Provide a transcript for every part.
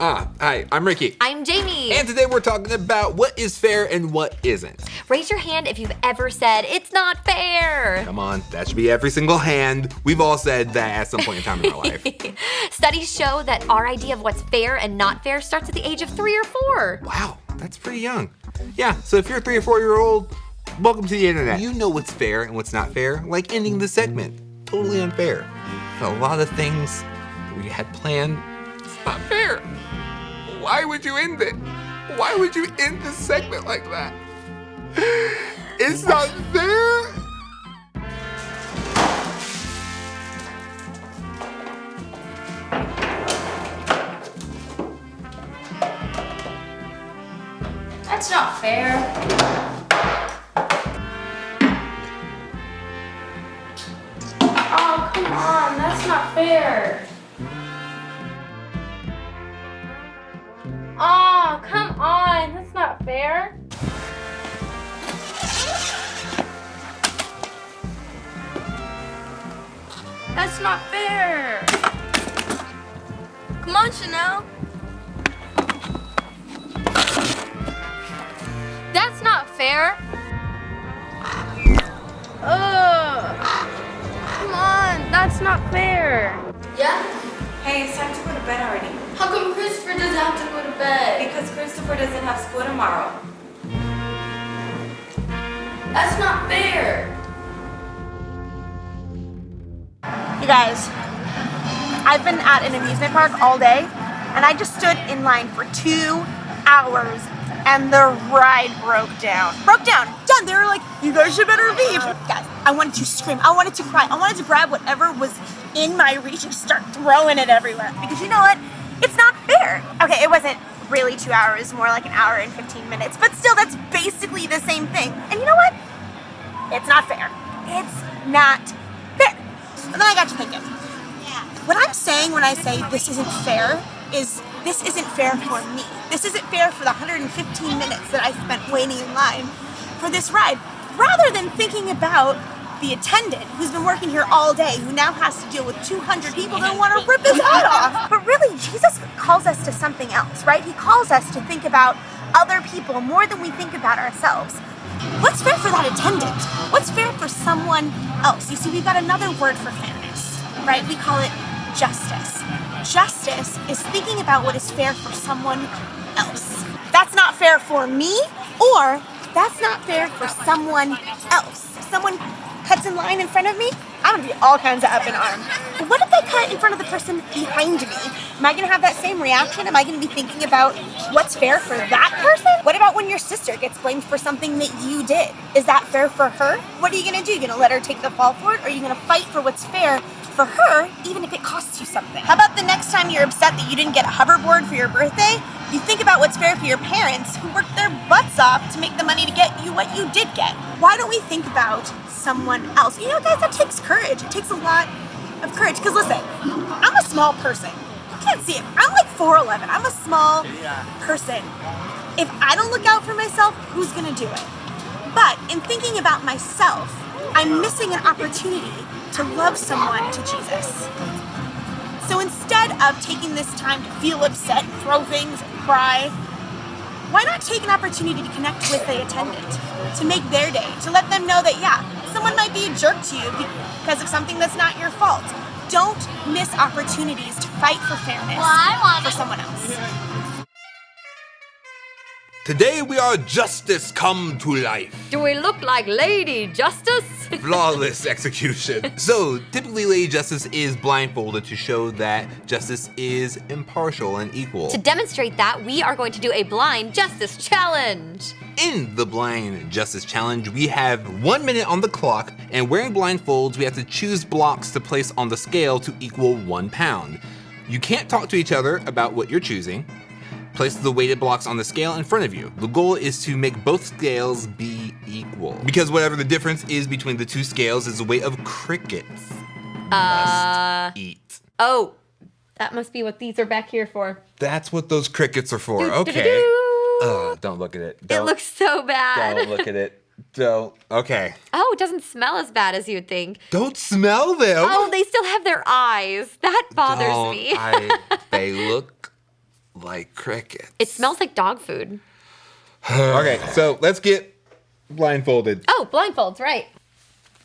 Hi, I'm Ricky. I'm Jayme. And today we're talking about what is fair and what isn't. Raise your hand if you've ever said, it's not fair. Come on, that should be every single hand. We've all said that at some point in time in our life. Studies show that our idea of what's fair and not fair starts at the age of 3 or 4. Wow, that's pretty young. Yeah, so if you're a 3 or 4-year-old, welcome to the internet. You know what's fair and what's not fair, like ending the segment. Totally unfair. A lot of things that we had planned, it's not fair. Why would you end it? Why would you end this segment like that? It's not fair. That's not fair. Oh, come on, that's not fair. Oh, come on, that's not fair. That's not fair. Come on, Chanel. That's not fair. Ugh. Come on, that's not fair. Yeah? Hey, it's time to go to bed already. How come Christopher doesn't have to go to bed? Because Christopher doesn't have school tomorrow. That's not fair. You guys, I've been at an amusement park all day, and I just stood in line for 2 hours, and the ride broke down. Done. They were like, you guys should better leave. Guys, I wanted to scream. I wanted to cry. I wanted to grab whatever was in my reach and start throwing it everywhere. Because you know what? It's not fair. Okay, it wasn't really 2 hours, more like an hour and 15 minutes, but still, that's basically the same thing. And you know what? It's not fair. It's not fair. And then I got to thinking. What I'm saying when I say this isn't fair is this isn't fair for me. This isn't fair for the 115 minutes that I spent waiting in line for this ride. Rather than thinking about the attendant who's been working here all day, who now has to deal with 200 people that want to rip his head off. But really, Jesus calls us to something else, right? He calls us to think about other people more than we think about ourselves. What's fair for that attendant? What's fair for someone else? You see, we've got another word for fairness, right? We call it justice. Justice is thinking about what is fair for someone else. That's not fair for me, or that's not fair for someone else. If someone cuts in line in front of me, I'm gonna be all kinds of up in arms. But what if they cut in front of the person behind me? Am I gonna have that same reaction? Am I gonna be thinking about what's fair for that person? What about when your sister gets blamed for something that you did? Is that fair for her? What are you gonna do? You gonna let her take the fall for it? Or are you gonna fight for what's fair for her, even if it costs you something? How about the next time you're upset that you didn't get a hoverboard for your birthday? You think about what's fair for your parents who worked their butts off to make the money to get you what you did get. Why don't we think about someone else? You know, guys, that takes courage. It takes a lot of courage. Because listen, I'm a small person. You can't see it. I'm like 4'11". I'm a small person. If I don't look out for myself, who's gonna do it? But in thinking about myself, I'm missing an opportunity to love someone to Jesus. So instead of taking this time to feel upset, throw things, and cry, why not take an opportunity to connect with the attendant, to make their day, to let them know that, yeah, someone might be a jerk to you because of something that's not your fault. Don't miss opportunities to fight for fairness for someone else. Today we are justice come to life. Do we look like Lady Justice? Flawless execution. So, typically Lady Justice is blindfolded to show that justice is impartial and equal. To demonstrate that, we are going to do a blind justice challenge. In the blind justice challenge, we have 1 minute on the clock, and wearing blindfolds, we have to choose blocks to place on the scale to equal 1 pound. You can't talk to each other about what you're choosing. Place the weighted blocks on the scale in front of you. The goal is to make both scales be equal. Because whatever the difference is between the two scales is the weight of crickets. Must eat. Oh, that must be what these are back here for. That's what those crickets are for. Okay. Don't look at it. It looks so bad. Don't look at it. Don't. Okay. Oh, it doesn't smell as bad as you'd think. Don't smell them. Oh, they still have their eyes. That bothers me. They look like crickets. It smells like dog food. Okay, so let's get blindfolded. Oh, blindfolds, right.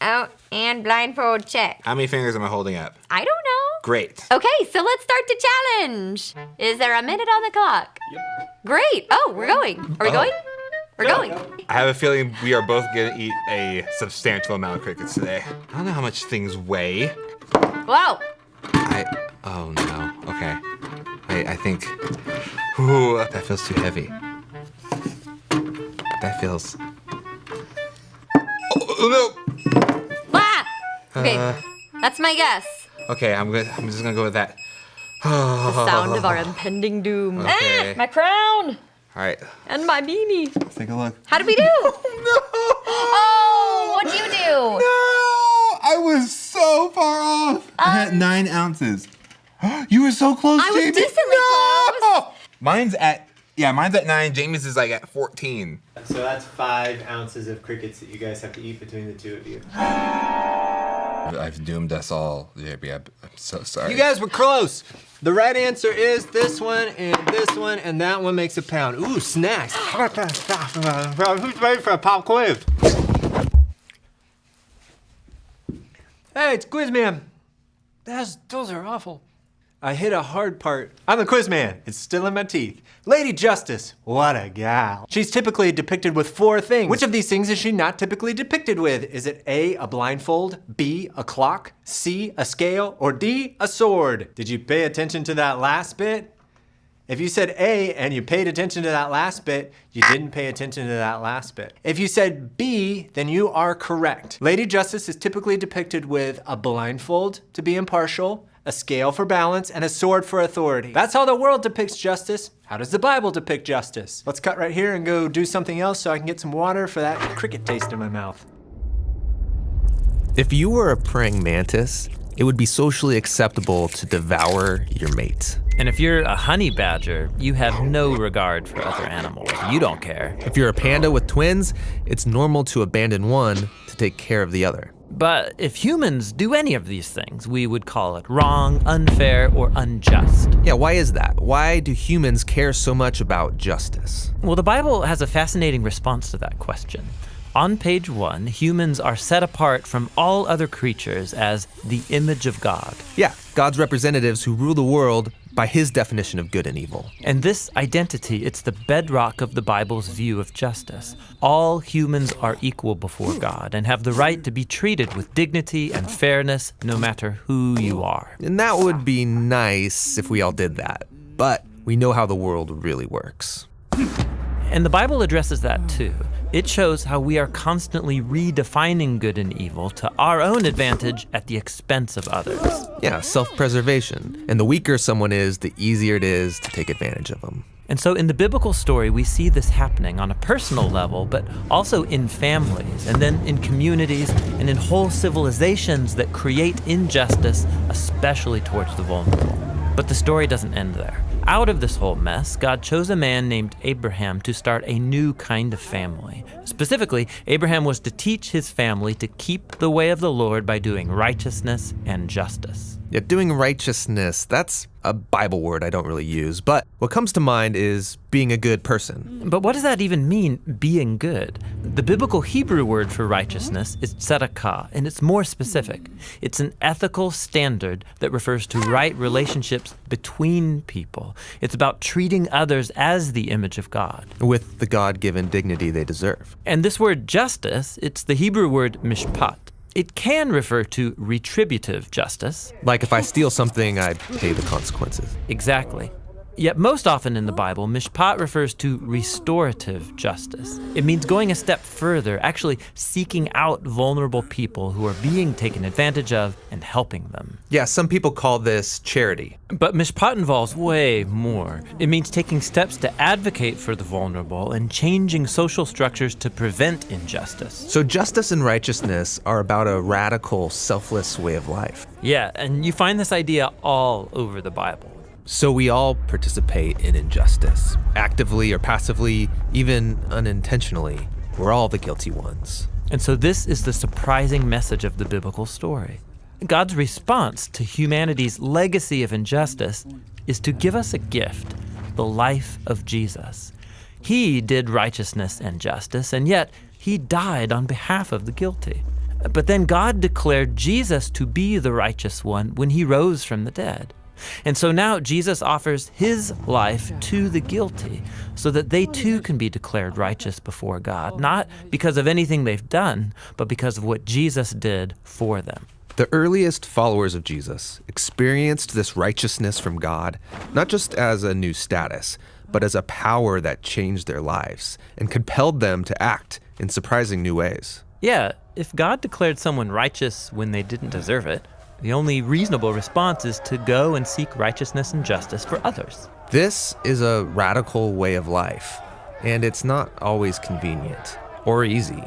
Out and blindfold check. How many fingers am I holding up? I don't know. Great. Okay, so let's start the challenge. Is there a minute on the clock? Yep. Great. Oh, we're going. Are we going? We're going. I have a feeling we are both gonna eat a substantial amount of crickets today. I don't know how much things weigh. Whoa. Oh no, okay. I think, ooh, that feels too heavy. That feels, oh no. Ah! Okay, that's my guess. Okay, I'm just gonna go with that. The sound of our impending doom. Okay. My crown All right, and my beanie. let's take a look. How did we do? Oh, what'd you do? No, I was so far off. I had 9 ounces. You were so close, I was Jayme. decently close. Mine's at 9. Jayme's is like at 14. So that's 5 ounces of crickets that you guys have to eat between the two of you. I've doomed us all, Jayme. I'm so sorry. You guys were close. The right answer is this one, and that one makes a pound. Ooh, snacks. Who's ready for a pop quiz? Hey, it's Quizman. Those are awful. I hit a hard part. I'm the Quizman. It's still in my teeth. Lady Justice, what a gal. She's typically depicted with 4 things. Which of these things is she not typically depicted with? Is it A, a blindfold, B, a clock, C, a scale, or D, a sword? Did you pay attention to that last bit? If you said A and you paid attention to that last bit, you didn't pay attention to that last bit. If you said B, then you are correct. Lady Justice is typically depicted with a blindfold to be impartial, a scale for balance, and a sword for authority. That's how the world depicts justice. How does the Bible depict justice? Let's cut right here and go do something else so I can get some water for that cricket taste in my mouth. If you were a praying mantis, it would be socially acceptable to devour your mate. And if you're a honey badger, you have no regard for other animals. You don't care. If you're a panda with twins, it's normal to abandon one to take care of the other. But if humans do any of these things, we would call it wrong, unfair, or unjust. Yeah, why is that? Why do humans care so much about justice? Well, the Bible has a fascinating response to that question. On page 1, humans are set apart from all other creatures as the image of God. Yeah, God's representatives who rule the world by his definition of good and evil. And this identity, it's the bedrock of the Bible's view of justice. All humans are equal before God and have the right to be treated with dignity and fairness no matter who you are. And that would be nice if we all did that. But we know how the world really works. And the Bible addresses that too. It shows how we are constantly redefining good and evil to our own advantage at the expense of others. Yeah, self-preservation. And the weaker someone is, the easier it is to take advantage of them. And so in the biblical story, we see this happening on a personal level, but also in families, and then in communities, and in whole civilizations that create injustice, especially towards the vulnerable. But the story doesn't end there. Out of this whole mess, God chose a man named Abraham to start a new kind of family. Specifically, Abraham was to teach his family to keep the way of the Lord by doing righteousness and justice. Yeah, doing righteousness, that's a Bible word I don't really use, but what comes to mind is being a good person. But what does that even mean, being good? The biblical Hebrew word for righteousness is tzedakah, and it's more specific. It's an ethical standard that refers to right relationships between people. It's about treating others as the image of God, with the God-given dignity they deserve. And this word justice, it's the Hebrew word mishpat. It can refer to retributive justice. Like if I steal something, I pay the consequences. Exactly. Yet most often in the Bible, mishpat refers to restorative justice. It means going a step further, actually seeking out vulnerable people who are being taken advantage of and helping them. Yeah, some people call this charity. But mishpat involves way more. It means taking steps to advocate for the vulnerable and changing social structures to prevent injustice. So justice and righteousness are about a radical, selfless way of life. Yeah, and you find this idea all over the Bible. So we all participate in injustice, actively or passively, even unintentionally. We're all the guilty ones. And so this is the surprising message of the biblical story. God's response to humanity's legacy of injustice is to give us a gift, the life of Jesus. He did righteousness and justice, and yet he died on behalf of the guilty. But then God declared Jesus to be the righteous one when he rose from the dead. And so now Jesus offers his life to the guilty so that they too can be declared righteous before God, not because of anything they've done, but because of what Jesus did for them. The earliest followers of Jesus experienced this righteousness from God, not just as a new status, but as a power that changed their lives and compelled them to act in surprising new ways. Yeah, if God declared someone righteous when they didn't deserve it, the only reasonable response is to go and seek righteousness and justice for others. This is a radical way of life, and it's not always convenient or easy.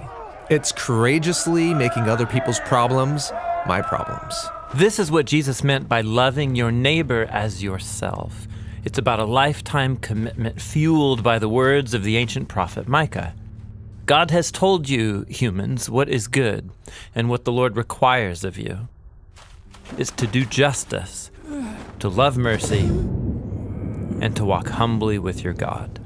It's courageously making other people's problems my problems. This is what Jesus meant by loving your neighbor as yourself. It's about a lifetime commitment fueled by the words of the ancient prophet Micah. God has told you, humans, what is good, and what the Lord requires of you is to do justice, to love mercy, and to walk humbly with your God.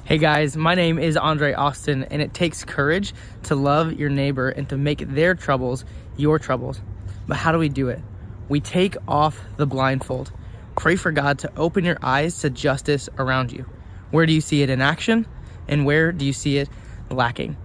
Hey guys, my name is Andre Austin, and it takes courage to love your neighbor and to make their troubles your troubles. But how do we do it? We take off the blindfold. Pray for God to open your eyes to justice around you. Where do you see it in action? And where do you see it lacking?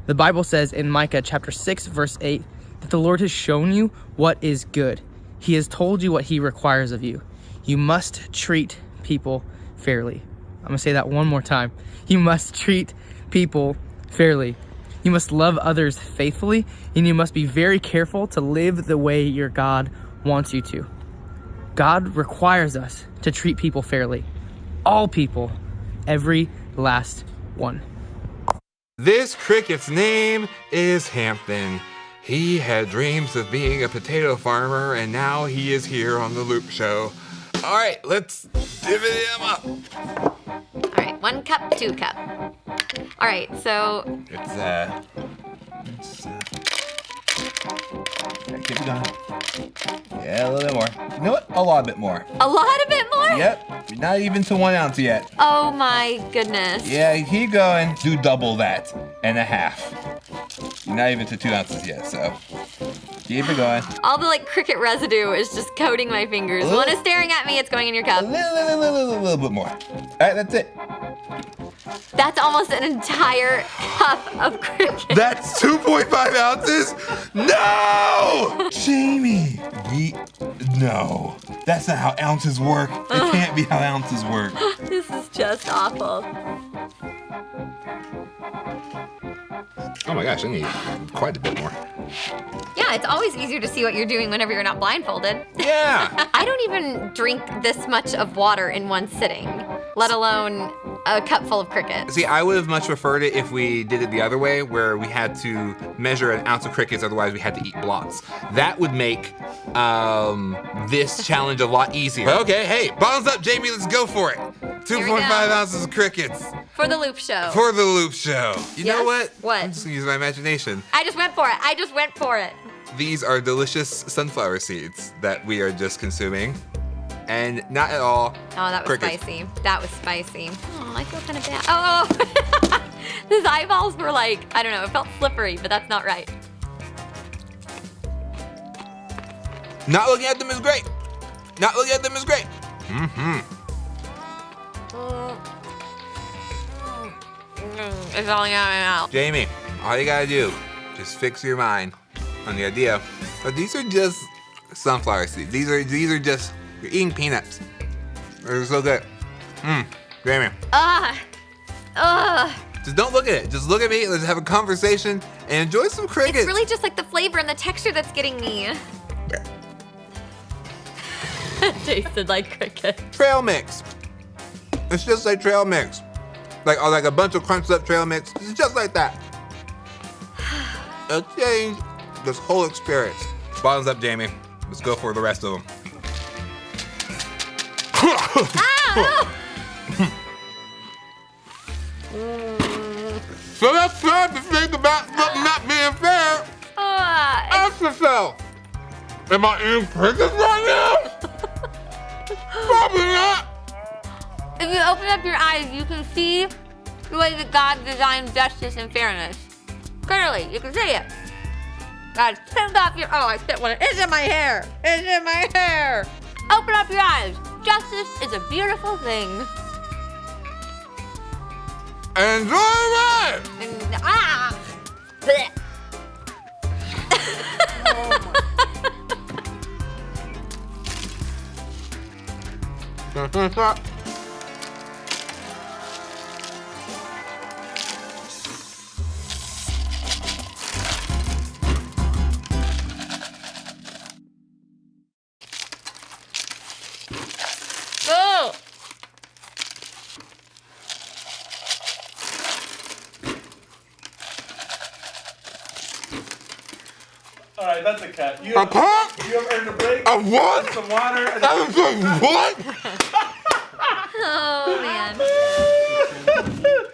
The Bible says in Micah chapter 6, verse 8, that the Lord has shown you what is good. He has told you what he requires of you. You must treat people fairly. I'm going to say that one more time. You must treat people fairly. You must love others faithfully, and you must be very careful to live the way your God wants you to. God requires us to treat people fairly. All people, every last one. This cricket's name is Hampton. He had dreams of being a potato farmer, and now he is here on the Loop Show. All right, let's divvy him up. All right, 1 cup, 2 cup. All right, so It's keep it going. Yeah, a little bit more. You know what? A lot bit more. a lot of it more? Yep, not even to 1 ounce yet. Oh my goodness. Yeah, keep going. Do double that and a half. You're not even to 2 ounces yet, so keep it going. All the cricket residue is just coating my fingers. One is staring at me, it's going in your cup. A little bit more. All right, that's it. That's almost an entire cup of cricket. That's 2.5 ounces? No! Jayme, no. That's not how ounces work. It can't be how ounces work. This is just awful. Oh my gosh, I need quite a bit more. Yeah, it's always easier to see what you're doing whenever you're not blindfolded. Yeah! I don't even drink this much of water in one sitting, let alone a cup full of crickets. See, I would have much preferred it if we did it the other way, where we had to measure an ounce of crickets, otherwise we had to eat blocks. That would make this challenge a lot easier. But okay, hey, bottoms up, Jayme, let's go for it. 2.5 ounces of crickets. For the Loop Show. For the Loop Show. You know what? What? I'm just gonna use my imagination. I just went for it. These are delicious sunflower seeds that we are just consuming. And not at all Oh, that was crickets. spicy. That was spicy. Oh, I feel kind of bad. Oh, his eyeballs were I don't know, it felt slippery, but that's not right. Not looking at them is great. Not looking at them is great. It's falling out of my mouth. Jayme, all you gotta do, just fix your mind on the idea that these are just sunflower seeds. These are just, you're eating peanuts. They're so good. Jayme, just don't look at it. Just look at me, let's have a conversation and enjoy some crickets. It's really just the flavor and the texture that's getting me. Tasted like cricket. Trail mix. It's just like trail mix. Like a bunch of crunched up trail mix. It's just like that. It'll change this whole experience. Bottoms up, Jayme. Let's go for the rest of them. So that's time to think about not being fair. Ask yourself, Am I eating crickets right now? Probably not. If you open up your eyes, you can see the way that God designed justice and fairness. Clearly, you can see it. God spit off your. Oh, I spit one. It's in my hair. It's in my hair. Open up your eyes. Justice is a beautiful thing. Enjoy it. And, blech. Oh. All right, that's a cut. You A have, cut? you have earned a break. A what? Some water. And That was a what? Oh man.